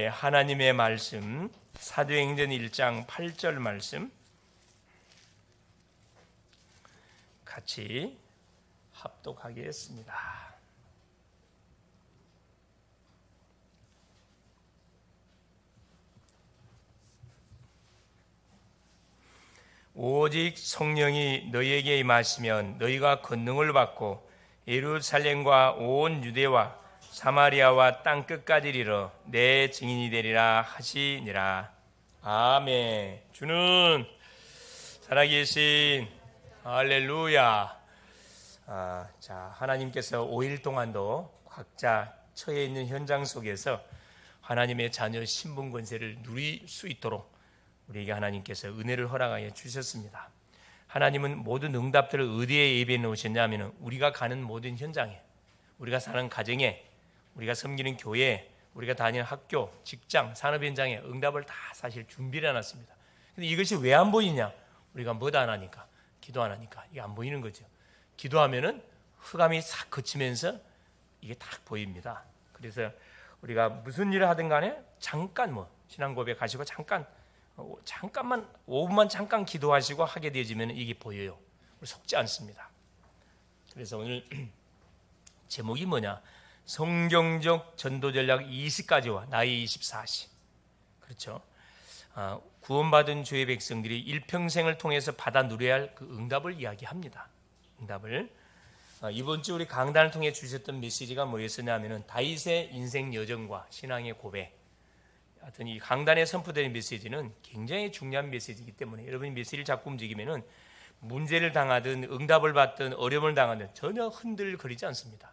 하나님의 말씀 사도행전 1장 8절 말씀 같이 합독하겠습니다. 오직 성령이 너희에게 임하시면 너희가 권능을 받고 예루살렘과 온 유대와 사마리아와 땅 끝까지 이르러 내 증인이 되리라 하시니라. 아멘. 주는 살아계신 할렐루야. 자, 하나님께서 5일 동안도 각자 처해 있는 현장 속에서 하나님의 자녀 신분 권세를 누릴 수 있도록 우리에게 하나님께서 은혜를 허락하여 주셨습니다. 하나님은 모든 응답들을 어디에 예비해 놓으셨냐면 우리가 가는 모든 현장에, 우리가 사는 가정에, 우리가 섬기는 교회, 우리가 다니는 학교, 직장, 산업 현장에 응답을 다 사실 준비를 해놨습니다. 근데 이것이 왜 안 보이냐? 우리가 뭐도 안 하니까, 기도 안 하니까 이게 안 보이는 거죠. 기도하면은 흑암이 싹 거치면서 이게 딱 보입니다. 그래서 우리가 무슨 일을 하든 간에 잠깐 신앙 고백 하시고 잠깐만 5분만 잠깐 기도하시고 하게 되어지면 이게 보여요. 속지 않습니다. 그래서 오늘 제목이 뭐냐? 성경적 전도 전략 20가지와 나의 24시. 그렇죠? 구원받은 주의 백성들이 일평생을 통해서 받아 누려야 할 그 응답을 이야기합니다. 응답을. 이번 주 우리 강단을 통해 주셨던 메시지가 뭐였었냐면은 다윗의 인생 여정과 신앙의 고백. 하여튼 이 강단에 선포되는 메시지는 굉장히 중요한 메시지이기 때문에 여러분이 메시지를 자꾸 움직이면은 문제를 당하든 응답을 받든 어려움을 당하든 전혀 흔들거리지 않습니다.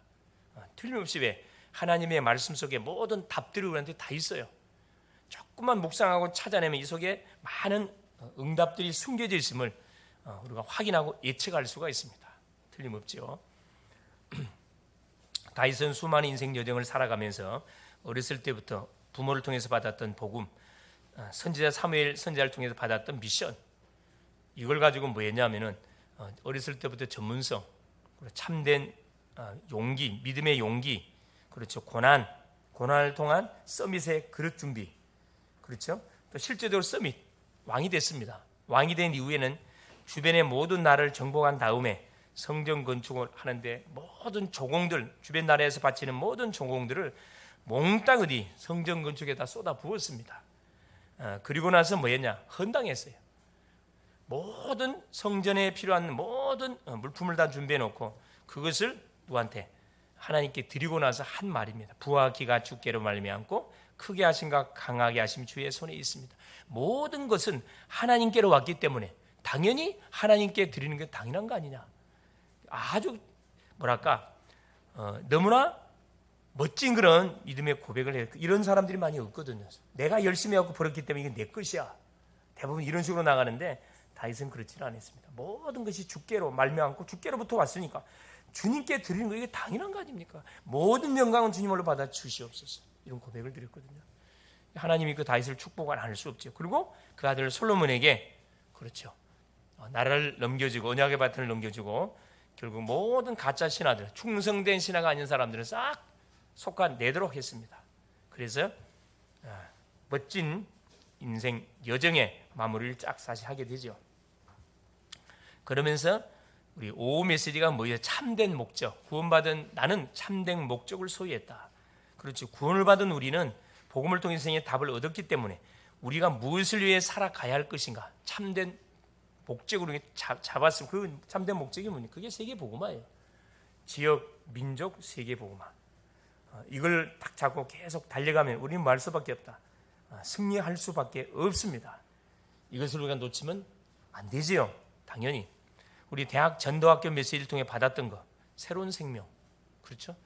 틀림없이 왜 하나님의 말씀 속에 모든 답들이 우리한테 다 있어요. 조금만 묵상하고 찾아내면 이 속에 많은 응답들이 숨겨져 있음을 우리가 확인하고 예측할 수가 있습니다. 틀림없죠. 다윗은 수많은 인생 여정을 살아가면서 어렸을 때부터 부모를 통해서 받았던 복음, 선지자 사무엘 선지자를 통해서 받았던 미션, 이걸 가지고 뭐였냐면은 어렸을 때부터 전문성, 참된 용기, 믿음의 용기, 그렇죠. 고난을 통한 서밋의 그릇 준비, 그렇죠. 또 실제적으로 서밋 왕이 됐습니다. 왕이 된 이후에는 주변의 모든 나라를 정복한 다음에 성전 건축을 하는데 모든 조공들, 주변 나라에서 바치는 모든 조공들을 몽땅 어디 성전 건축에다 쏟아 부었습니다. 그리고 나서 뭐였냐? 헌당했어요. 모든 성전에 필요한 모든 물품을 다 준비해 놓고 그것을 누구한테? 하나님께 드리고 나서 한 말입니다. 부와 기가 주께로 말미암고 크게 하심과 강하게 하심 주의 손에 있습니다. 모든 것은 하나님께로 왔기 때문에 당연히 하나님께 드리는 게 당연한 거 아니냐? 아주 너무나 멋진 그런 믿음의 고백을 해요. 이런 사람들이 많이 없거든요. 내가 열심히 하고 벌었기 때문에 이게 내 것이야. 대부분 이런 식으로 나가는데 다윗은 그렇지는 않았습니다. 모든 것이 주께로 말미암고 주께로부터 왔으니까 주님께 드리는 거 이게 당연한 거 아닙니까? 모든 영광은 주님으로 받아 주시옵소서. 이런 고백을 드렸거든요. 하나님이 그 다윗을 축복 안 할 수 없죠. 그리고 그 아들 솔로몬에게 그렇죠. 나라를 넘겨주고 언약의 바탕을 넘겨주고 결국 모든 가짜 신하들, 충성된 신하가 아닌 사람들은 싹 속아내도록 했습니다. 그래서 멋진 인생 여정의 마무리를 쫙 사실 하게 되죠. 그러면서 우리 오후 메시지가 뭐예요? 참된 목적. 구원받은 나는 참된 목적을 소유했다. 그렇죠. 구원을 받은 우리는 복음을 통해 인생의 답을 얻었기 때문에 우리가 무엇을 위해 살아가야 할 것인가? 참된 목적으로 잡았으면 그 참된 목적이 뭡니까? 그게 세계복음화예요. 지역, 민족, 세계복음화. 이걸 딱 잡고 계속 달려가면 우리는 뭐 할 수밖에 없다. 승리할 수밖에 없습니다. 이것을 우리가 놓치면 안 되지요. 당연히. 우리 대학 전도학교 메시지를 통해 받았던 거. 새로운 생명. 그렇죠?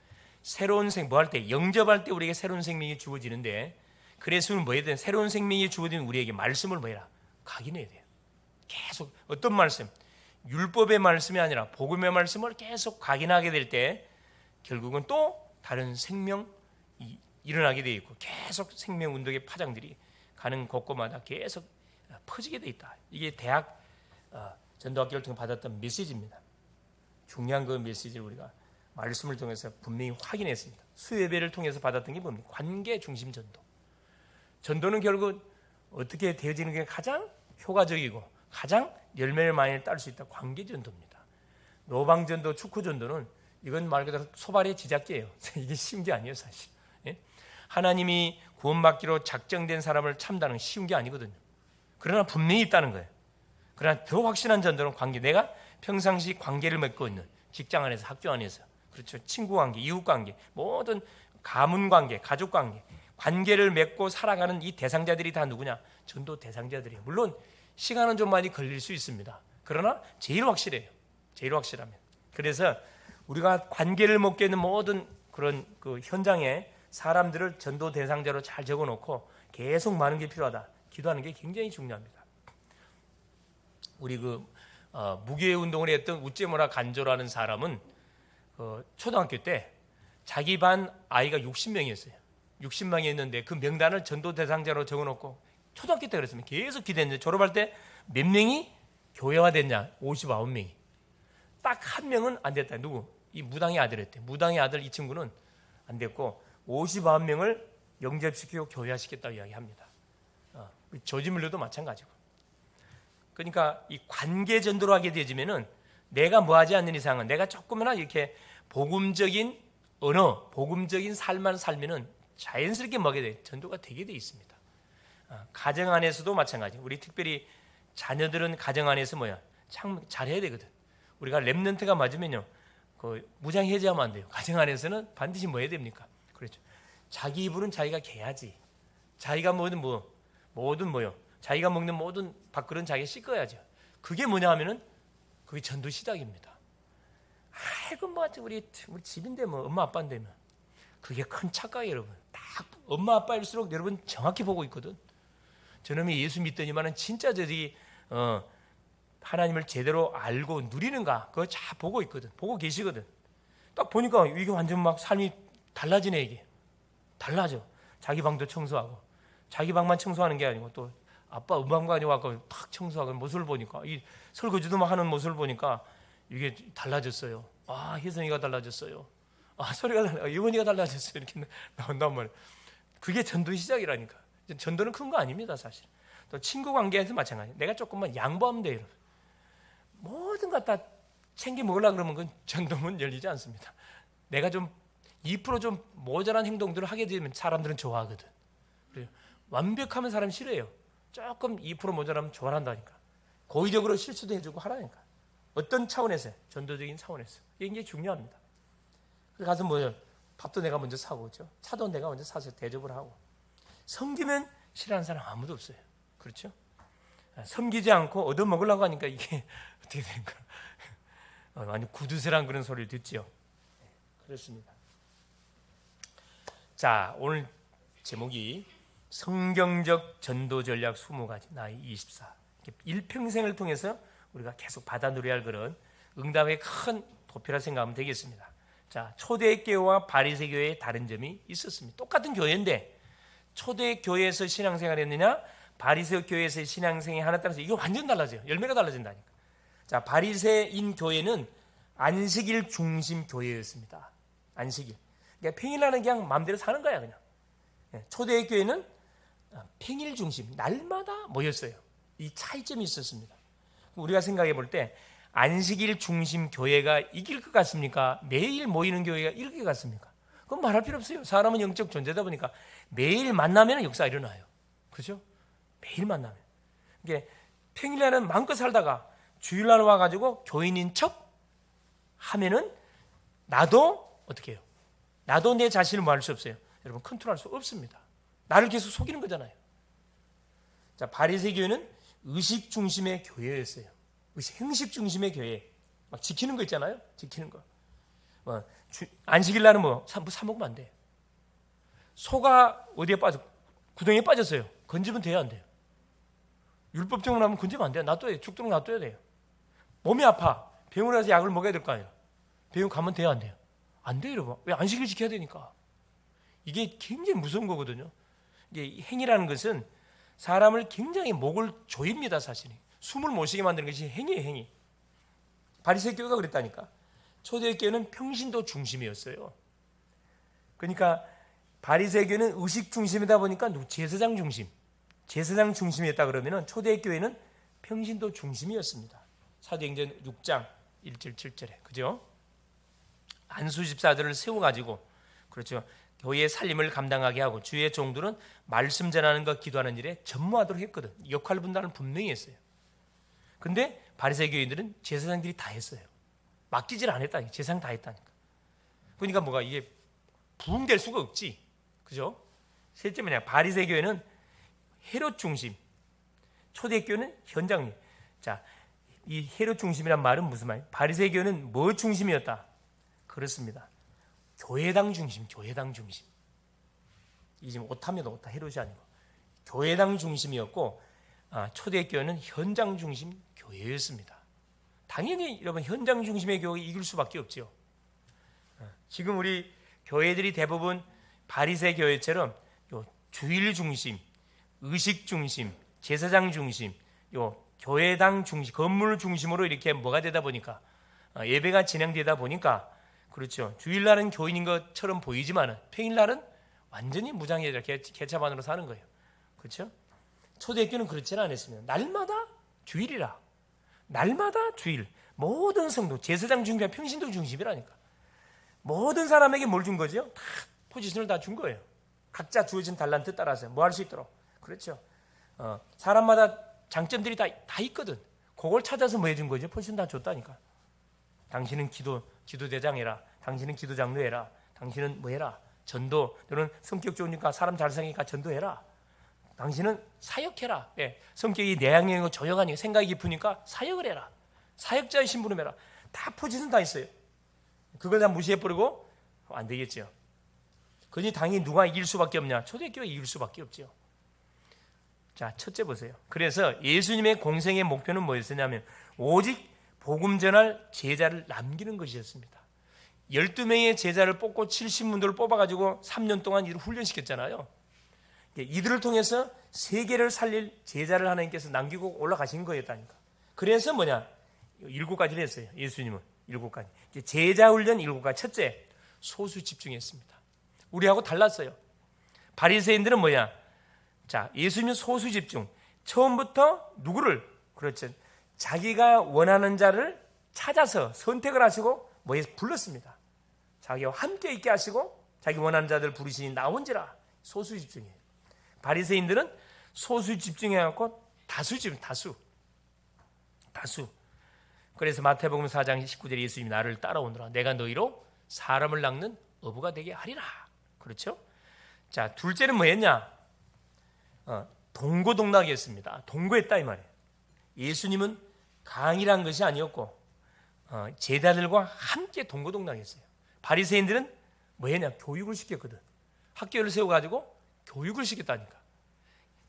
새로운 생명. 뭐 할 때? 영접할 때 우리에게 새로운 생명이 주어지는데 그래서 뭐 해야 돼? 새로운 생명이 주어진 우리에게 말씀을 뭐 해라? 각인해야 돼요. 계속 어떤 말씀? 율법의 말씀이 아니라 복음의 말씀을 계속 각인하게 될 때 결국은 또 다른 생명이 일어나게 되어 있고 계속 생명 운동의 파장들이 가는 곳곳마다 계속 퍼지게 되어 있다. 이게 대학 전도학교를 통해 받았던 메시지입니다. 중요한 그 메시지를 우리가 말씀을 통해서 분명히 확인했습니다. 수예배를 통해서 받았던 게 뭡니까? 관계 중심 전도. 전도는 결국 어떻게 되어지는 게 가장 효과적이고 가장 열매를 많이 딸 수 있다? 관계 전도입니다. 노방 전도, 축구 전도는 이건 말 그대로 소발의 지잡기예요. 이게 쉬운 게 아니에요, 사실. 예? 하나님이 구원받기로 작정된 사람을 참다는 건 쉬운 게 아니거든요. 그러나 분명히 있다는 거예요. 그러나 더 확실한 전도는 관계. 내가 평상시 관계를 맺고 있는 직장 안에서, 학교 안에서, 그렇죠, 친구 관계, 이웃 관계, 모든 가문 관계, 가족 관계, 관계를 맺고 살아가는 이 대상자들이 다 누구냐? 전도 대상자들이에요. 물론 시간은 좀 많이 걸릴 수 있습니다. 그러나 제일 확실해요. 제일 확실하면. 그래서 우리가 관계를 맺게 있는 모든 그런 그 현장에 사람들을 전도 대상자로 잘 적어놓고 계속 많은 게 필요하다. 기도하는 게 굉장히 중요합니다. 우리 무교회 운동을 했던 우째모라 간조라는 사람은 초등학교 때 자기 반 아이가 60명이었어요. 60명이 있는데 그 명단을 전도 대상자로 적어놓고 초등학교 때 그랬으면 계속 기도했는데 졸업할 때 몇 명이 교회화 됐냐? 59명이. 딱 한 명은 안 됐다. 누구? 이 무당의 아들이었대. 무당의 아들 이 친구는 안 됐고 59명을 영접시키고 교회화시켰다고 이야기합니다. 조지밀러도 마찬가지고. 그러니까 이 관계 전도를 하게 되어지면은 내가 뭐 하지 않는 이상은 내가 조금이나 이렇게 복음적인 언어, 복음적인 삶만 살면은 자연스럽게 먹게 돼 전도가 되게 돼 있습니다. 가정 안에서도 마찬가지. 우리 특별히 자녀들은 가정 안에서 참 잘해야 되거든. 우리가 렘넌트가 맞으면요, 무장 해제하면 안 돼요. 가정 안에서는 반드시 뭐 해야 됩니까? 그렇죠. 자기 이불은 자기가 개야지. 자기가 자기가 먹는 모든 밥그릇은 자기가 씻어야죠. 그게 뭐냐 하면은 그게 전도 시작입니다. 아이고 우리 집인데 엄마 아빠인데 그게 큰 착각이에요, 여러분. 딱 엄마 아빠일수록 여러분 정확히 보고 있거든. 저놈이 예수 믿더니만은 진짜 저기 하나님을 제대로 알고 누리는가 그거 잘 보고 있거든. 보고 계시거든. 딱 보니까 이게 완전 삶이 달라지네. 이게 달라져. 자기 방도 청소하고, 자기 방만 청소하는 게 아니고 또 아빠 음방관이 와서 탁 청소하고 모습을 보니까, 이 설거지도 하는 모습을 보니까 이게 달라졌어요. 혜성이가 달라졌어요. 소리가 달라, 유원이가 달라졌어요. 이렇게 나온단 말이에요. 그게 전도 시작이라니까. 전도는 큰 거 아닙니다, 사실. 또 친구 관계에서 마찬가지. 내가 조금만 양보하면 돼요. 모든 것 다 챙겨 먹으려고 그러면 그건 전도문 열리지 않습니다. 내가 좀 2% 모자란 행동들을 하게 되면 사람들은 좋아하거든. 그래요. 완벽하면 사람 싫어해요. 조금 2% 모자라면 좋아한다니까. 고의적으로 실수도 해주고 하라니까. 어떤 차원에서? 전도적인 차원에서. 이게 굉장히 중요합니다. 그래서 가서 밥도 내가 먼저 사고, 그렇죠? 차도 내가 먼저 사서 대접을 하고. 섬기면 싫어하는 사람 아무도 없어요. 그렇죠? 섬기지 않고 얻어먹으려고 하니까 이게 어떻게 되는가. 완전 구두쇠란 그런 소리를 듣죠. 그렇습니다. 자, 오늘 제목이 성경적 전도 전략 20가지, 나이 24. 일평생을 통해서 우리가 계속 받아 누려야 할 그런 응답의 큰 도표라 생각하면 되겠습니다. 자, 초대교회와 바리새교회의 다른 점이 있었습니다. 똑같은 교회인데 초대교회에서 신앙생활 했느냐, 바리새 교회에서 신앙생활 하나 따라서 이거 완전 달라져요. 열매가 달라진다니까. 자, 바리새인 교회는 안식일 중심 교회였습니다. 안식일. 그러니까 평일날은 그냥 마음대로 사는 거야, 그냥. 초대 교회는 평일 중심, 날마다 모였어요. 이 차이점이 있었습니다. 우리가 생각해 볼 때 안식일 중심 교회가 이길 것 같습니까? 매일 모이는 교회가 이길 것 같습니까? 그건 말할 필요 없어요. 사람은 영적 존재다 보니까 매일 만나면 역사가 일어나요. 그렇죠? 매일 만나면. 그러니까 평일날은 마음껏 살다가 주일날 와가지고 교인인 척 하면은 나도 어떻게 해요? 나도 내 자신을 뭐 할 수 없어요. 여러분 컨트롤할 수 없습니다. 나를 계속 속이는 거잖아요. 자, 바리새 교회는 의식 중심의 교회였어요. 행식 중심의 교회. 막 지키는 거 있잖아요. 지키는 거. 안식일 날은 사 먹으면 안 돼. 소가 어디에 구덩이에 빠졌어요. 건지면 돼야 안 돼요. 율법적으로 하면 건지면 안 돼요. 놔둬야 돼요. 죽도록 놔둬야 돼요. 몸이 아파. 병원에 가서 약을 먹어야 될 거 아니에요. 병원 가면 돼야 안 돼요. 안 돼요, 여러분. 왜? 안식일 지켜야 되니까. 이게 굉장히 무서운 거거든요. 이게 행위라는 것은 사람을 굉장히 목을 조입니다, 사실은. 숨을 못 쉬게 만드는 것이 행위예요, 행위. 바리새 교회가 그랬다니까. 초대교회는 평신도 중심이었어요. 그러니까 바리새교는 의식 중심이다 보니까 제사장 중심이었다 그러면은 초대교회는 평신도 중심이었습니다. 사도행전 6장 1절 7절에 그죠? 안수 집사들을 세워가지고 그렇죠. 교회의 살림을 감당하게 하고 주의 종들은 말씀 전하는 것 기도하는 일에 전무하도록 했거든. 역할 분담을 분명히 했어요. 근데 바리새교인들은 제사장들이 다 했어요. 맡기질 않았다니까. 제사장 다 했다니까. 그러니까 뭐가 이게 부흥될 수가 없지. 그죠? 셋째 뭐냐? 바리새교회는 헤롯 중심, 초대교회는 현장님. 자, 이 헤롯 중심이란 말은 무슨 말이에요? 바리새교회는 뭐 중심이었다? 그렇습니다. 교회당 중심. 이 지금 오타면 오타, 헤롯이 아니고 교회당 중심이었고, 초대교회는 현장 중심 교회였습니다. 당연히 여러분 현장 중심의 교회 이길 수밖에 없죠. 지금 우리 교회들이 대부분 바리새 교회처럼 요 주일 중심, 의식 중심, 제사장 중심, 요 교회당 중심, 건물 중심으로 이렇게 뭐가 되다 보니까 예배가 진행되다 보니까 그렇죠. 주일날은 교인인 것처럼 보이지만은 평일날은 완전히 무장에 이렇게 개차반으로 사는 거예요. 그렇죠? 초대교회는 그렇지는 않았습니다. 날마다 주일이라. 날마다 주일. 모든 성도, 제사장 중심이나 평신도 중심이라니까. 모든 사람에게 뭘 준 거죠? 다 포지션을 다 준 거예요. 각자 주어진 달란트 따라서 뭐 할 수 있도록. 그렇죠. 사람마다 장점들이 다 있거든. 그걸 찾아서 뭐 해준 거죠? 포지션 다 줬다니까. 당신은 기도대장 해라. 당신은 기도장로 해라. 당신은 뭐 해라. 전도. 너는 성격 좋으니까 사람 잘 사니까 전도해라. 당신은 사역해라. 예. 성격이 내향형이고 조용하니까 생각이 깊으니까 사역을 해라. 사역자의 신분을 해라. 다 포지션 다 있어요. 그걸 다 무시해버리고 안 되겠죠. 그니 당연히 누가 이길 수밖에 없냐? 초대교회 이길 수밖에 없죠. 자, 첫째 보세요. 그래서 예수님의 공생의 목표는 뭐였었냐면 오직 복음 전할 제자를 남기는 것이었습니다. 12명의 제자를 뽑고 70문도를 뽑아가지고 3년 동안 이를 훈련시켰잖아요. 이들을 통해서 세계를 살릴 제자를 하나님께서 남기고 올라가신 거였다니까. 그래서 뭐냐? 7가지를 했어요. 예수님은 7가지. 제자 훈련 7가지. 첫째, 소수 집중했습니다. 우리하고 달랐어요. 바리새인들은 뭐냐? 자, 예수님은 소수 집중. 처음부터 누구를? 그렇죠. 자기가 원하는 자를 찾아서 선택을 하시고 뭐에 불렀습니다. 자기와 함께 있게 하시고 자기 원하는 자들 부르시니 나온지라. 소수 집중이에요. 바리새인들은 소수 집중해갖고 다수 집중, 다수. 그래서 마태복음 4장 19절에 예수님이 나를 따라오너라. 내가 너희로 사람을 낚는 어부가 되게 하리라. 그렇죠? 자, 둘째는 뭐였냐? 동고동락이었습니다. 동거했다 이 말이에요. 예수님은 강의란 것이 아니었고 제자들과 함께 동고동락했어요. 바리새인들은 뭐였냐? 교육을 시켰거든. 학교를 세워가지고 교육을 시켰다니까.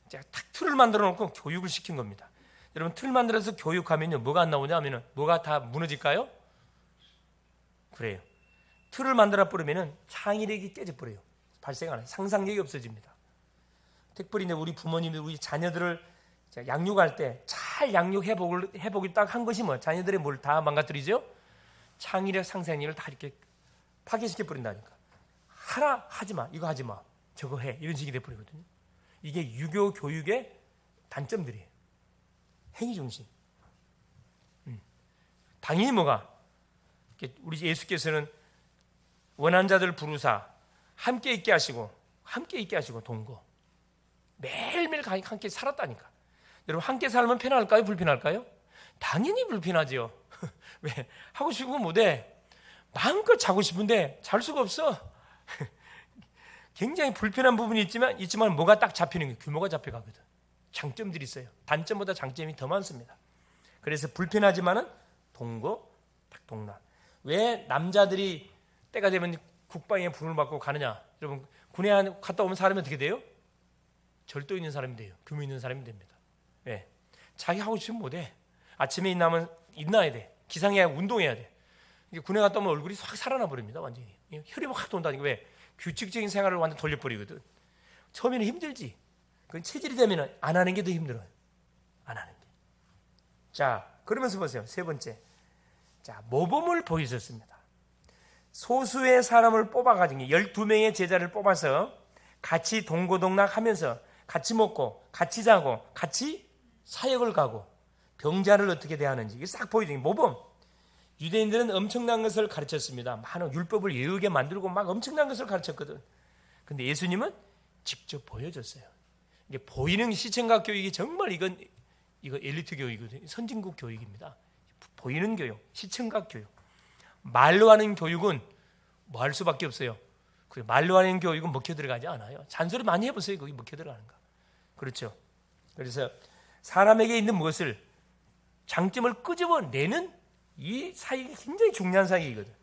자, 딱 틀을 만들어 놓고 교육을 시킨 겁니다. 여러분, 틀 만들어서 교육하면요 뭐가 안 나오냐 하면은 뭐가 다 무너질까요? 그래요. 틀을 만들어 버리면은 창의력이 깨져 버려요. 발생 안 해요. 상상력이 없어집니다. 특별히 우리 부모님들 우리 자녀들을 양육할 때 잘 양육 회복을 딱 한 것이 뭐 자녀들의 뭘 다 망가뜨리죠? 창의력, 상상력을 다 이렇게 파괴시켜 버린다니까. 하라 하지 마, 이거 하지 마, 저거 해, 이런 식이 돼 버리거든요. 이게 유교 교육의 단점들이에요. 행위 중심. 당연히 뭐가 우리 예수께서는 원한 자들 부르사 함께 있게 하시고 동거 매일매일 함께 살았다니까. 여러분, 함께 살면 편할까요? 불편할까요? 당연히 불편하죠. 왜? 하고 싶은 건 못해. 마음껏 자고 싶은데 잘 수가 없어. 굉장히 불편한 부분이 있지만 뭐가 딱 잡히는 거예요. 규모가 잡혀가거든. 장점들이 있어요. 단점보다 장점이 더 많습니다. 그래서 불편하지만은 동거, 동락. 왜 남자들이 때가 되면 국방에 불을 받고 가느냐? 여러분, 군에 갔다 오면 사람이 어떻게 돼요? 절도 있는 사람이 돼요. 규모 있는 사람이 됩니다. 왜? 자기 하고 싶으면 못해. 아침에 일어나야 돼. 기상해야 운동해야 돼. 군에 갔다 오면 얼굴이 확 살아나 버립니다. 완전히 혈이 확 돈다니까. 왜? 규칙적인 생활을 완전 돌려버리거든. 처음에는 힘들지. 그건 체질이 되면 안 하는 게 더 힘들어요. 안 하는 게. 자, 그러면서 보세요. 세 번째. 자, 모범을 보이셨습니다. 소수의 사람을 뽑아가지고 12명의 제자를 뽑아서 같이 동고동락하면서 같이 먹고 같이 자고 같이 사역을 가고 병자를 어떻게 대하는지 이게 싹 보여주는 게 모범. 유대인들은 엄청난 것을 가르쳤습니다. 많은 율법을 외우게 만들고 막 엄청난 것을 가르쳤거든. 근데 예수님은 직접 보여줬어요. 이게 보이는 시청각 교육이 정말 이거 엘리트 교육이거든요. 선진국 교육입니다. 보이는 교육, 시청각 교육. 말로 하는 교육은 뭐 할 수밖에 없어요. 말로 하는 교육은 먹혀 들어가지 않아요. 잔소리 많이 해보세요. 거기 먹혀 들어가는가. 그렇죠. 그래서 사람에게 있는 무엇을 장점을 끄집어내는 이 사역이 굉장히 중요한 사역이거든.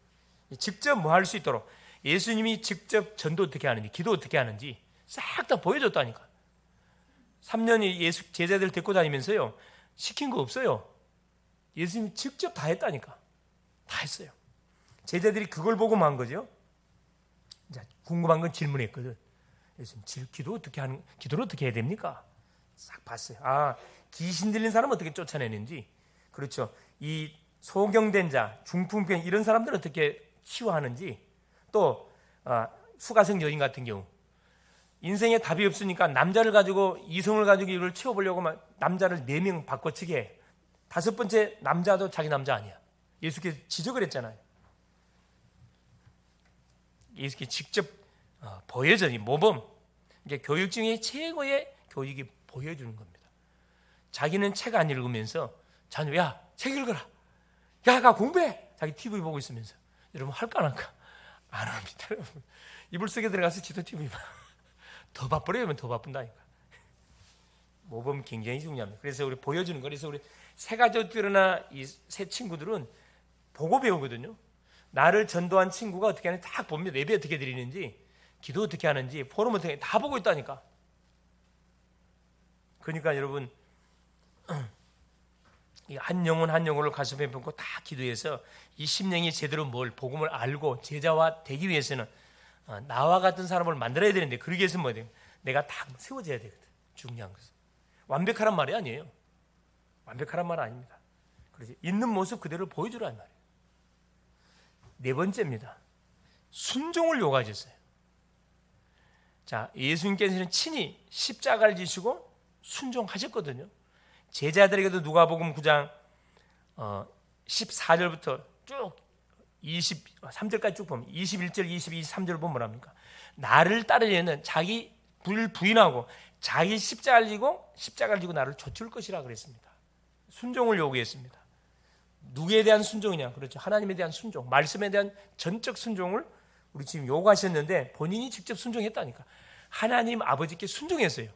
직접 뭐 할 수 있도록 예수님이 직접 전도 어떻게 하는지, 기도 어떻게 하는지 싹 다 보여줬다니까. 3년이 예수 제자들 데리고 다니면서요, 시킨 거 없어요. 예수님이 직접 다 했다니까. 다 했어요. 제자들이 그걸 보고만 한 거죠. 궁금한 건 질문했거든. 예수님, 기도를 어떻게 해야 됩니까? 싹 봤어요. 귀신 들린 사람 어떻게 쫓아내는지. 그렇죠. 이 소경된 자, 중풍병 이런 사람들 어떻게 치유하는지. 또 수가성 여인 같은 경우 인생에 답이 없으니까 남자를 가지고 이성을 가지고 이걸 치워보려고 남자를 4명 바꿔치게 해. 5번째 남자도 자기 남자 아니야. 예수께서 지적을 했잖아요. 예수께서 직접 보여주니 모범. 이게 교육 중에 최고의 교육이 보여주는 겁니다. 자기는 책 안 읽으면서 자는 야, 책 읽어라. 야, 가 공부해. 자기 TV 보고 있으면서. 여러분 할까 안 할까? 안 합니다. 여러분. 이불 속에 들어가서 지도 TV 봐. 더 바쁘려면 더 바쁜다니까. 모범 굉장히 중요합니다. 그래서 우리 보여주는 거. 그래서 우리 새 가족들이나 이 새 친구들은 보고 배우거든요. 나를 전도한 친구가 어떻게 하는지 딱 봅니다. 예배 어떻게 드리는지, 기도 어떻게 하는지, 포럼 어떻게 하는지 다 보고 있다니까. 그러니까 여러분 한 영혼 한 영혼을 가슴에 품고 다 기도해서 이 심령이 제대로 복음을 알고 제자와 되기 위해서는 나와 같은 사람을 만들어야 되는데 그러기 위해서는 뭐예요? 내가 다 세워져야 되거든. 중요한 것은 완벽하란 말이 아니에요. 완벽하란 말 아닙니다. 그래서 있는 모습 그대로 보여주라는 말이에요. 4번째입니다. 순종을 요구하셨어요. 자, 예수님께서는 친히 십자가를 지시고 순종하셨거든요. 제자들에게도 누가복음 9장 14절부터 쭉 23절까지 쭉 보면 21절, 22, 23절을 보면 뭐랍니까? 나를 따르려는 자기 부인하고 자기 십자가를 지고 나를 좇을 것이라 그랬습니다. 순종을 요구했습니다. 누구에 대한 순종이냐? 그렇죠. 하나님에 대한 순종, 말씀에 대한 전적 순종을 우리 지금 요구하셨는데 본인이 직접 순종했다니까. 하나님 아버지께 순종했어요.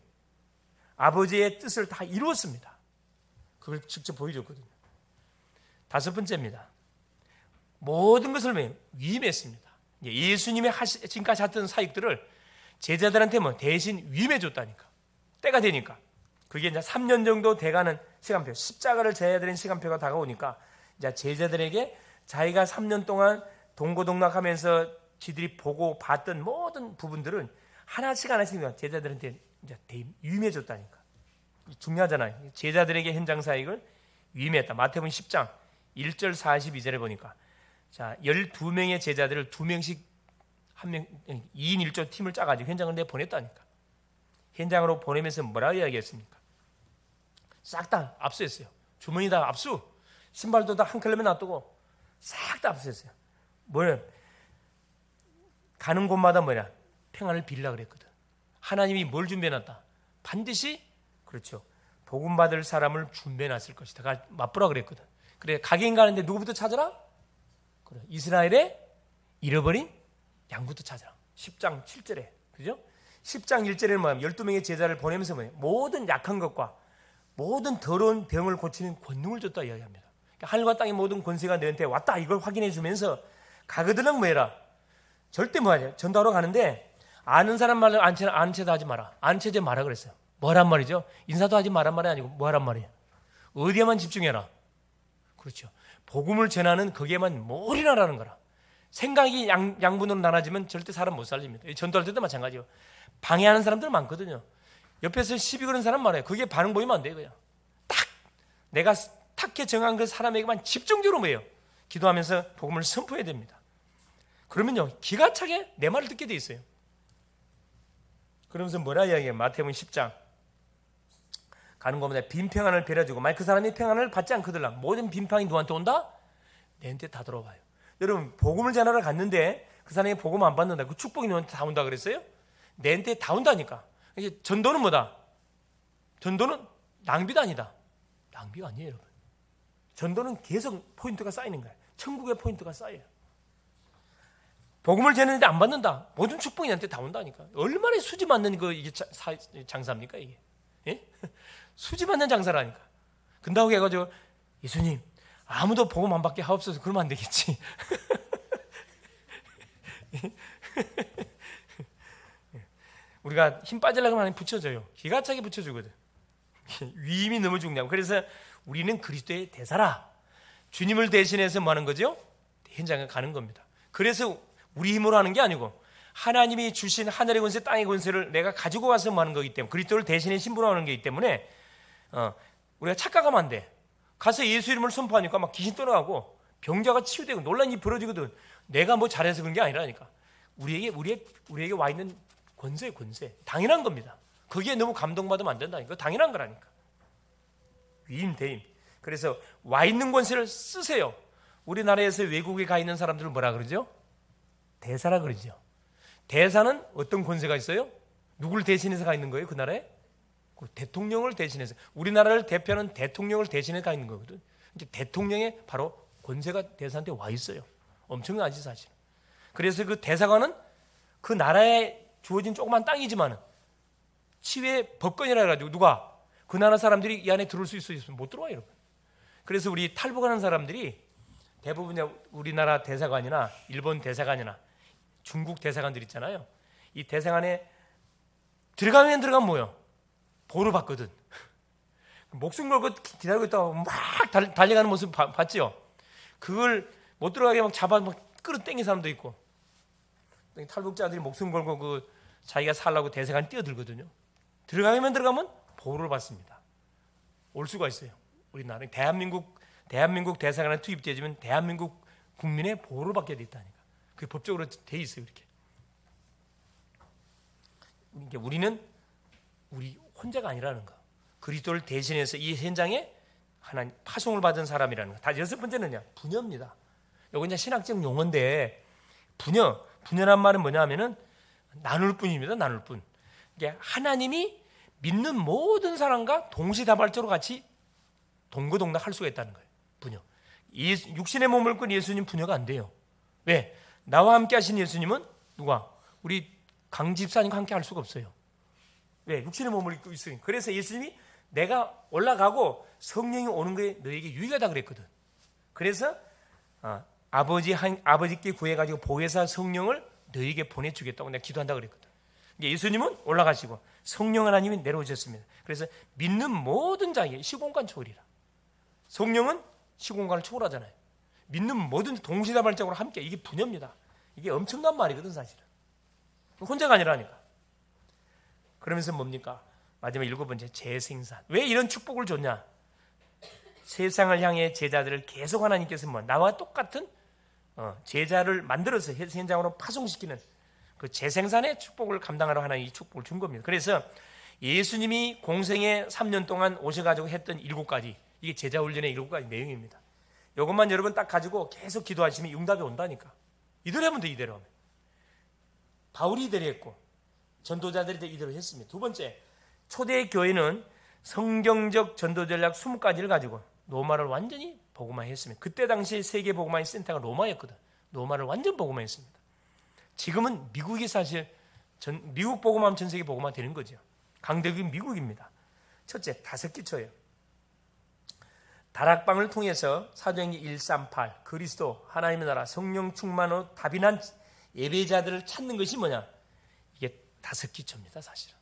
아버지의 뜻을 다 이루었습니다. 그걸 직접 보여줬거든요. 5번째입니다. 모든 것을 위임했습니다. 예수님의 지금까지 했던 사역들을 제자들한테 대신 위임해줬다니까. 때가 되니까. 그게 이제 3년 정도 돼가는 시간표, 십자가를 져야 되는 시간표가 다가오니까 이제 제자들에게 자기가 3년 동안 동고동락하면서 지들이 보고 봤던 모든 부분들은 하나씩 제자들한테 이제 위임해줬다니까. 중요하잖아요. 제자들에게 현장 사역을 위임했다. 마태복음 10장 1절 42절에 보니까 자 12명의 제자들을 2명씩 2인 1조 팀을 짜가지고 현장을 내보냈다니까. 현장으로 보내면서 뭐라고 이야기했습니까? 싹 다 압수했어요. 주머니 다 압수, 신발도 다 한 켤레만 놔두고 싹 다 압수했어요. 가는 곳마다 평안을 빌라 그랬거든. 하나님이 뭘 준비해놨다? 반드시 그렇죠. 복음 받을 사람을 준비해놨을 것이다. 맛보라 그랬거든. 그래 가긴 가는데 누구부터 찾아라? 그래 이스라엘의 잃어버린 양부터 찾아라. 10장 7절에 그죠? 10장 1절에는 12명의 제자를 보내면서 모든 약한 것과 모든 더러운 병을 고치는 권능을 줬다 이야기합니다. 그러니까 하늘과 땅의 모든 권세가 너한테 왔다 이걸 확인해 주면서 가거들은 뭐해라? 절대 뭐하냐? 전도하러 가는데 아는 사람 말로 아는 체도 하지 마라. 아는 체도 마라 그랬어요. 뭐란 말이죠? 인사도 하지 마란 말이 아니고 뭐란 말이에요? 어디에만 집중해라. 그렇죠. 복음을 전하는 거기에만 몰인하라는 거라. 생각이 양분으로 나눠지면 절대 사람 못 살립니다. 전도할 때도 마찬가지요. 방해하는 사람들 많거든요. 옆에서 시비 거는 사람 많아요. 그게 반응 보이면 안 돼요. 그냥 딱 내가 탁해 정한 그 사람에게만 집중적으로 뭐예요? 기도하면서 복음을 선포해야 됩니다. 그러면요 기가 차게 내 말을 듣게 돼 있어요. 그러면서 뭐라 이야기해요? 마태복음 10장 가는 곳마다 빈 평안을 베려주고 만약 그 사람이 평안을 받지 않거든 모든 빈평이 누구한테 온다? 내한테 다 들어와요. 여러분 복음을 전하러 갔는데 그 사람이 복음 안 받는다. 그 축복이 너한테 다 온다 그랬어요? 내한테 다 온다니까. 이게 전도는 뭐다? 전도는 낭비도 아니다. 낭비가 아니에요, 여러분. 전도는 계속 포인트가 쌓이는 거예요. 천국의 포인트가 쌓여요. 복음을 전했는데 안 받는다. 모든 축복이 나한테 다 온다니까. 얼마나 수지 맞는 이게 장사입니까 이게? 예? 수지 맞는 장사라니까. 근다고 해가지고 예수님 아무도 복음 안 받게 하옵소서 그러면 안 되겠지. 우리가 힘 빠지려고 하면 붙여줘요. 기가 차게 붙여주거든. 위임이 너무 중요하고. 그래서 우리는 그리스도의 대사라. 주님을 대신해서 뭐 하는 거죠? 현장에 가는 겁니다. 그래서 우리 힘으로 하는 게 아니고 하나님이 주신 하늘의 권세 땅의 권세를 내가 가지고 와서 뭐 하는 거기 때문에 그리스도를 대신해 신부로 하는 거기 때문에 우리가 착각하면 안 돼. 가서 예수 이름을 선포하니까 막 귀신 떠나가고 병자가 치유되고 논란이 벌어지거든. 내가 뭐 잘해서 그런 게 아니라니까. 우리에게 와 있는 권세 당연한 겁니다. 거기에 너무 감동받으면 안 된다니까. 당연한 거라니까. 위임 대임. 그래서 와 있는 권세를 쓰세요. 우리나라에서 외국에 가 있는 사람들을 뭐라 그러죠? 대사라 그러죠. 대사는 어떤 권세가 있어요? 누구를 대신해서 가 있는 거예요? 그 나라에? 대통령을 대신해서. 우리나라를 대표하는 대통령을 대신해 가 있는 거거든. 이제 대통령의 바로 권세가 대사한테 와 있어요. 엄청나지 사실. 그래서 그 대사관은 그 나라에 주어진 조그만 땅이지만 치외 법권이라 해가지고 누가 그 나라 사람들이 이 안에 들어올 수 있으면 못 들어와요, 여러분. 그래서 우리 탈북하는 사람들이 대부분 우리나라 대사관이나 일본 대사관이나 중국 대사관들 있잖아요. 이 대사관에 들어가면 뭐요? 보호를 받거든. 목숨 걸고 기다리고 있다가 막 달려가는 모습 봤죠? 그걸 못 들어가게 막 잡아 막 끌어당긴 사람도 있고. 탈북자들이 목숨 걸고 그 자기가 살라고 대사관 뛰어들거든요. 들어가면 보호를 받습니다. 올 수가 있어요. 우리나라 대한민국 대사관에 투입되지만 대한민국 국민의 보호를 받게 돼 있다니까. 그게 법적으로 돼 있어요, 이렇게. 그러니까 우리는 우리 혼자가 아니라는 거. 그리스도를 대신해서 이 현장에 하나님 파송을 받은 사람이라는 거. 다 여섯 번째는요, 부녀입니다. 이건 이제 신학적 용어인데 부녀란 말은 뭐냐면은 나눌 뿐입니다. 나눌 뿐. 이게 하나님이 믿는 모든 사람과 동시다발적으로 같이 동거동락 할 수가 있다는 거예요. 부녀. 육신의 몸을 꾼 예수님 부녀가 안 돼요. 왜? 나와 함께 하신 예수님은 누가? 우리 강 집사님과 함께 할 수가 없어요. 왜? 육신의 몸을 입고 있으니까. 그래서 예수님이 내가 올라가고 성령이 오는 거에 너에게 유익하다 그랬거든. 그래서 아버지께 구해가지고 보혜사 성령을 너에게 보내주겠다고 내가 기도한다 그랬거든. 예수님은 올라가시고 성령 하나님이 내려오셨습니다. 그래서 믿는 모든 자에게 시공간 초월이라. 성령은 시공간을 초월하잖아요. 믿는 모든 동시다발적으로 함께. 이게 부녀입니다. 이게 엄청난 말이거든 사실은. 혼자가 아니라니까. 그러면서 뭡니까? 마지막 7번째 재생산. 왜 이런 축복을 줬냐? 세상을 향해 제자들을 계속 하나님께서 나와 똑같은 제자를 만들어서 현장으로 파송시키는 그 재생산의 축복을 감당하러 하나님 이 축복을 준 겁니다. 그래서 예수님이 공생에 3년 동안 오셔가지고 했던 7가지, 이게 제자 훈련의 7가지 내용입니다. 이것만 여러분 딱 가지고 계속 기도하시면 응답이 온다니까. 이대로 하면 돼. 이대로 하면. 바울이 이대로 했고 전도자들이 이대로 했습니다. 두 번째, 초대 교회는 성경적 전도 전략 20가지를 가지고 로마를 완전히 복음화했습니다. 그때 당시 세계 복음화의 센터가 로마였거든. 로마를 완전 복음화했습니다. 지금은 미국이 사실 미국 복음화하면 전 세계 복음화 되는 거죠. 강대국이 미국입니다. 첫째, 5기초예요. 다락방을 통해서 사도행전 138 그리스도 하나님의 나라 성령 충만으로 다빈한 예배자들을 찾는 것이 뭐냐? 이게 5기초입니다. 사실은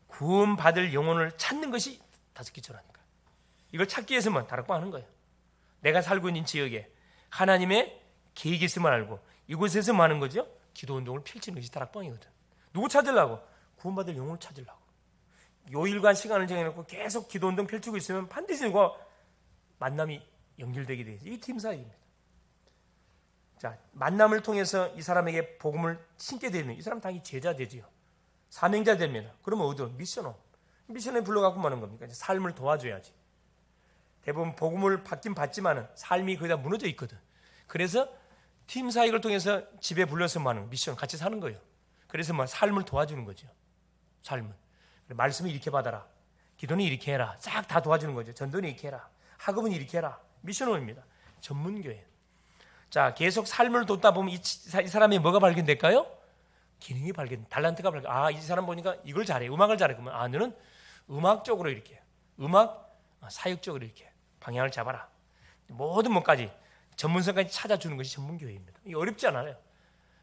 구원받을 영혼을 찾는 것이 5기초라니까. 이걸 찾기 위해서만 다락방 하는 거예요. 내가 살고 있는 지역에 하나님의 계획이 있음을 알고 이곳에서 뭐 하는 거죠? 기도운동을 펼치는 것이 다락방이거든. 누구 찾으려고? 구원받을 영혼을 찾으려고. 요일과 시간을 정해놓고 계속 기도운동 펼치고 있으면 반드시 누가 만남이 연결되게 되죠. 이게 팀사역입니다. 자, 만남을 통해서 이 사람에게 복음을 신게 되면 이 사람 당연히 제자 되지요. 사명자 됩니다. 그러면 어디로? 미션에 불러갖고 뭐하는 겁니까? 삶을 도와줘야지. 대부분 복음을 받긴 받지만은 삶이 거의 다 무너져 있거든. 그래서 팀 사역을 통해서 집에 불러서 뭐 하는 미션 같이 사는 거예요. 그래서 뭐 삶을 도와주는 거죠. 삶은. 말씀을 이렇게 받아라. 기도는 이렇게 해라. 싹 다 도와주는 거죠. 전도는 이렇게 해라. 학업은 이렇게 해라. 미션홀입니다. 전문교회. 자, 계속 삶을 돕다 보면 이 사람이 뭐가 발견될까요? 기능이 달란트가 발견. 아, 이 사람 보니까 이걸 잘해. 음악을 잘해. 그러면 아, 너는 음악적으로 이렇게. 사역적으로 이렇게. 방향을 잡아라. 모든 것까지 전문성까지 찾아주는 것이 전문교회입니다. 이게 어렵지 않아요.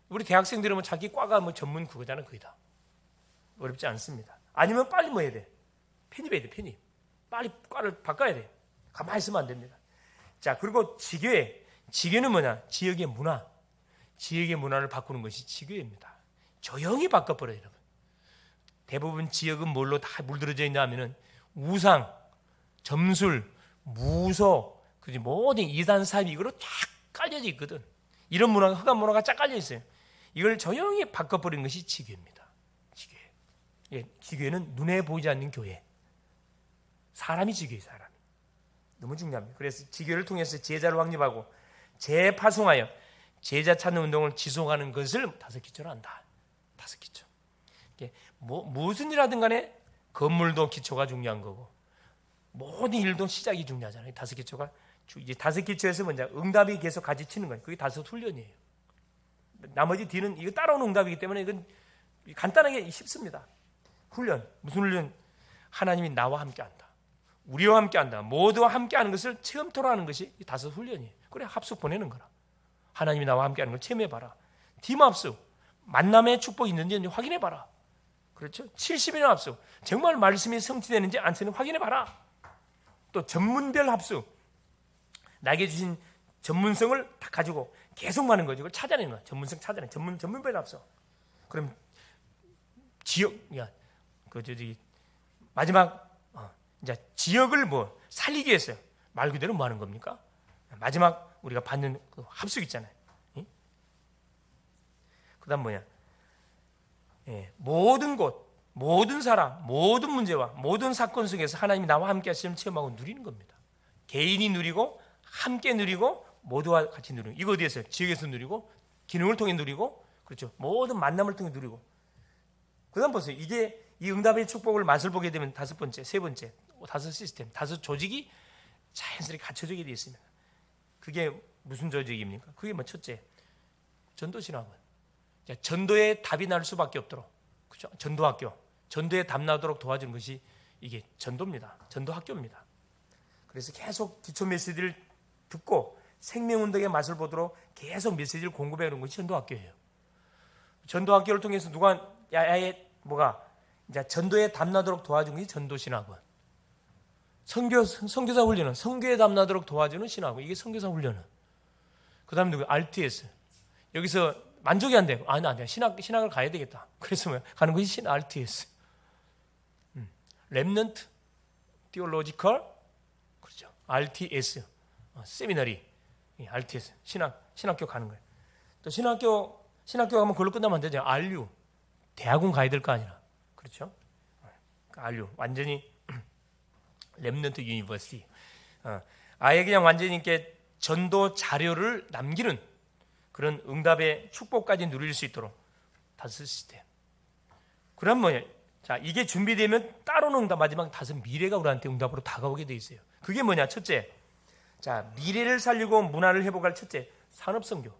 우리 대학생들은 자기 과가 전문 그거잖아요. 거의 다. 어렵지 않습니다. 아니면 빨리 뭐 해야 돼? 편입해야 돼. 편입. 빨리 과를 바꿔야 돼. 가만히 있으면 안 됩니다. 자, 그리고 지교는 뭐냐? 지역의 문화를 바꾸는 것이 지교입니다. 조용히 바꿔버려요, 여러분. 대부분 지역은 뭘로 다 물들어져 있냐 하면은 우상, 점술, 무소, 모든 이단 사입 이거로 쫙 깔려져 있거든. 이런 문화가, 흑암 문화가 쫙 깔려 있어요. 이걸 조용히 바꿔버리는 것이 지교입니다. 지교회. 예, 지교회는 눈에 보이지 않는 교회. 사람이 지교회, 사람이. 너무 중요합니다. 그래서 지교를 통해서 제자를 확립하고 재파송하여 제자 찾는 운동을 지속하는 것을 다섯 기초로 한다. 다섯 기초. 무슨 일 하든 간에 건물도 기초가 중요한 거고 모든 일도 시작이 중요하잖아요. 다섯 기초가 이제 다섯 기초에서 먼저 응답이 계속 같이 치는 거예요. 그게 다섯 훈련이에요. 나머지 뒤는 이거 따라오는 응답이기 때문에 이건 간단하게 쉽습니다. 훈련. 무슨 훈련? 하나님이 나와 함께한다. 우리와 함께한다. 모두와 함께하는 것을 체험토로 하는 것이 다섯 훈련이에요. 그래 합숙 보내는 거라. 하나님이 나와 함께하는 걸 체험해봐라. 팀 합숙. 만남의 축복이 있는지 확인해봐라. 그렇죠? 70일 합숙. 정말 말씀이 성취되는지 안 되는지 확인해봐라. 또 전문별 합숙. 나에게 주신 전문성을 다 가지고 계속 많은 거죠. 그걸 찾아내는 거야. 전문성 찾아내. 전문별 합숙. 그럼 마지막 이제 지역을 살리기 위해서 말 그대로 뭐 하는 겁니까? 마지막 우리가 받는 그 합숙 있잖아요. 그다음 뭐냐? 모든 곳, 모든 사람, 모든 문제와 모든 사건 속에서 하나님이 나와 함께 하시면 체험하고 누리는 겁니다. 개인이 누리고 함께 누리고 모두와 같이 누리고. 이거 어디에서? 지역에서 누리고 기능을 통해 누리고 그렇죠. 모든 만남을 통해 누리고. 그다음 보세요. 이게 이 응답의 축복을 맛을 보게 되면 다섯 번째, 세 번째, 다섯 시스템, 다섯 조직이 자연스럽게 갖춰지게 되어 있습니다. 그게 무슨 조직입니까? 그게 첫째, 전도신학원. 전도의 답이 날 수밖에 없도록, 그렇죠? 전도학교, 전도의 답 나도록 도와주는 것이 이게 전도입니다. 전도학교입니다. 그래서 계속 기초 메시지를 듣고 생명운동의 맛을 보도록 계속 메시지를 공급해 오는 것이 전도학교예요. 전도학교를 통해서 이제 전도에 답나도록 도와주는 것이 전도신학원. 선교사 훈련은 선교에 답나도록 도와주는 신학원. 이게 선교사 훈련은. 그 다음에 RTS. 여기서 만족이 안 되고, 안 돼. 신학을 가야 되겠다. 그래서 가는 것이 RTS. 렘넌트, Theological, 그렇죠. RTS, 세미너리, RTS, 신학교 가는 거예요. 또 신학교 가면 그걸로 끝나면 안 되죠. RU, 대학원 가야 될 거 아니라, 그렇죠. RU, 완전히 렘넌트 유니버시티. 아예 그냥 완전히 이렇게 전도 자료를 남기는 그런 응답의 축복까지 누릴 수 있도록 다섯 시스템. 그럼 뭐냐? 자, 이게 준비되면 따로는 응답, 마지막 다섯 미래가 우리한테 응답으로 다가오게 돼 있어요. 그게 뭐냐? 첫째, 자, 미래를 살리고 문화를 회복할 첫째, 산업선교.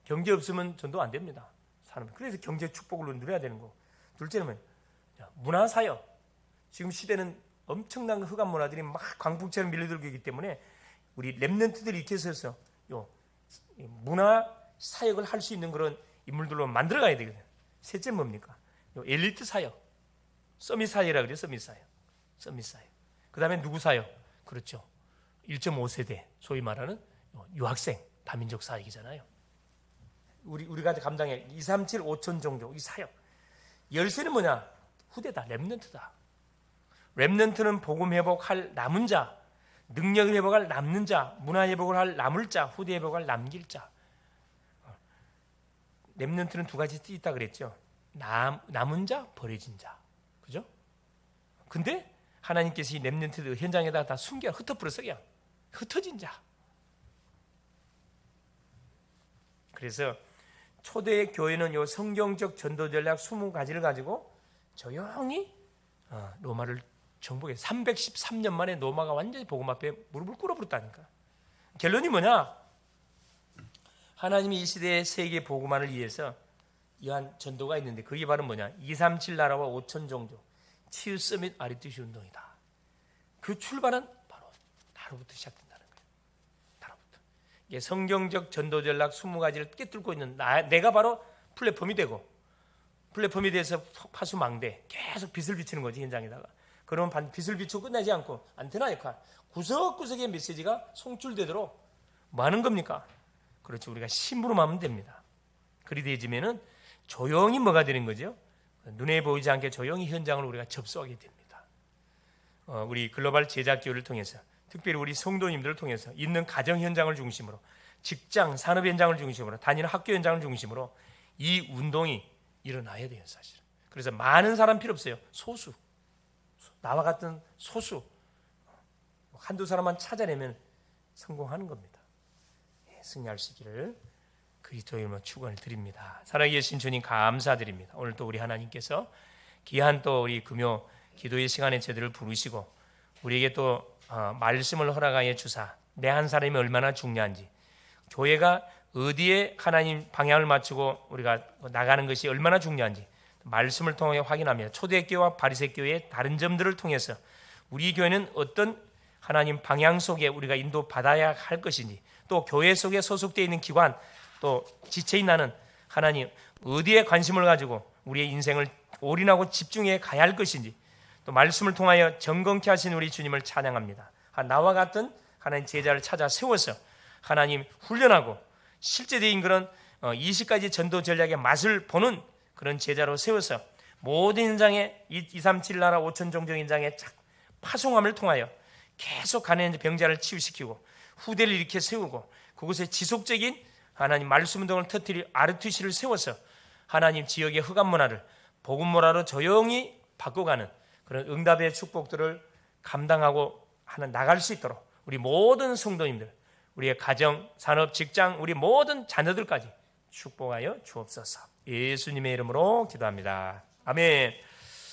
경제 없으면 전도 안 됩니다. 그래서 경제 축복을 누려야 되는 거. 둘째는 뭐냐? 문화사역. 지금 시대는 엄청난 흑암 문화들이 막 광풍처럼 밀려들고 있기 때문에 우리 렘넌트들이 이렇게 해서 문화 사역을 할 수 있는 그런 인물들로 만들어가야 되거든요. 셋째 뭡니까? 엘리트 사역, 서밋 사역이라 그래요. 서밋 사역. 그 다음에 누구 사역? 그렇죠. 1.5세대 소위 말하는 유학생 다민족 사역이잖아요. 우리가 감당해 2, 3, 7, 5천 종족 이 사역. 열쇠는 뭐냐? 후대다. 렘넌트다. 렘넌트는 복음 회복할 남은 자, 능력을 회복할 남는 자, 문화 회복을 할 남을 자, 후대 회복할 남길 자. 렘넌트는 두 가지 뜻이 있다 그랬죠. 남은 자, 버려진 자. 그죠? 근데 하나님께서 이 렘넌트들 현장에다가 다 숨겨 흩어버렸어. 그냥 흩어진 자. 그래서 초대 교회는 요 성경적 전도 전략 20가지를 가지고 조용히 로마를 정복해 313년 만에 로마가 완전히 복음 앞에 무릎을 꿇어버렸다니까. 결론이 뭐냐? 하나님이 이 시대의 세계 복음화를 위해서 이한 전도가 있는데 그게 바로 뭐냐? 237 나라와 5천 종족 치유 서밋 아리투시 운동이다. 그 출발은 바로 나로부터 시작된다는 거예요. 나로부터. 이게 성경적 전도 전략 20가지를 꿰뚫고 있는 내가 바로 플랫폼이 되고, 플랫폼이 돼서 파수망대 계속 빛을 비추는 거지, 현장에다가. 그러면 빛을 비추고 끝나지 않고 안테나 역할, 구석구석의 메시지가 송출되도록 뭐 하는 겁니까? 그렇죠. 우리가 심부름 하면 됩니다. 그리 되지면은 조용히 뭐가 되는 거죠? 눈에 보이지 않게 조용히 현장을 우리가 접수하게 됩니다. 우리 글로벌 제작교회를 통해서, 특별히 우리 성도님들을 통해서 있는 가정 현장을 중심으로, 직장, 산업 현장을 중심으로, 다니는 학교 현장을 중심으로 이 운동이 일어나야 돼요, 사실. 그래서 많은 사람 필요 없어요. 소수, 나와 같은 소수, 한두 사람만 찾아내면 성공하는 겁니다. 승리할 수 있기를 그리스도의 이름으로 축원을 드립니다. 살아계신 주님 감사드립니다. 오늘 또 우리 하나님께서 귀한 또 우리 금요 기도의 시간에 저희들을 부르시고 우리에게 또 말씀을 허락하여 주사 내 한 사람이 얼마나 중요한지, 교회가 어디에 하나님 방향을 맞추고 우리가 나가는 것이 얼마나 중요한지 말씀을 통해 확인하며 초대교회와 바리새교회의 다른 점들을 통해서 우리 교회는 어떤 하나님 방향 속에 우리가 인도받아야 할 것인지, 또 교회 속에 소속되어 있는 기관, 또 지체인 나는 하나님 어디에 관심을 가지고 우리의 인생을 올인하고 집중해 가야 할 것인지, 또 말씀을 통하여 점검케 하신 우리 주님을 찬양합니다. 나와 같은 하나님 제자를 찾아 세워서 하나님 훈련하고 실제적인 그런 20가지 전도 전략의 맛을 보는 그런 제자로 세워서 모든 현장에 237 나라 5천 종족 현장에 파송함을 통하여 계속 가는 병자를 치유시키고 후대를 일으켜 세우고 그곳에 지속적인 하나님 말씀 운동을 터뜨릴 아르투시를 세워서 하나님 지역의 흑암 문화를 복음 문화로 조용히 바꿔가는 그런 응답의 축복들을 감당하고 나갈 수 있도록 우리 모든 성도님들, 우리의 가정, 산업, 직장, 우리 모든 자녀들까지 축복하여 주옵소서. 예수님의 이름으로 기도합니다. 아멘.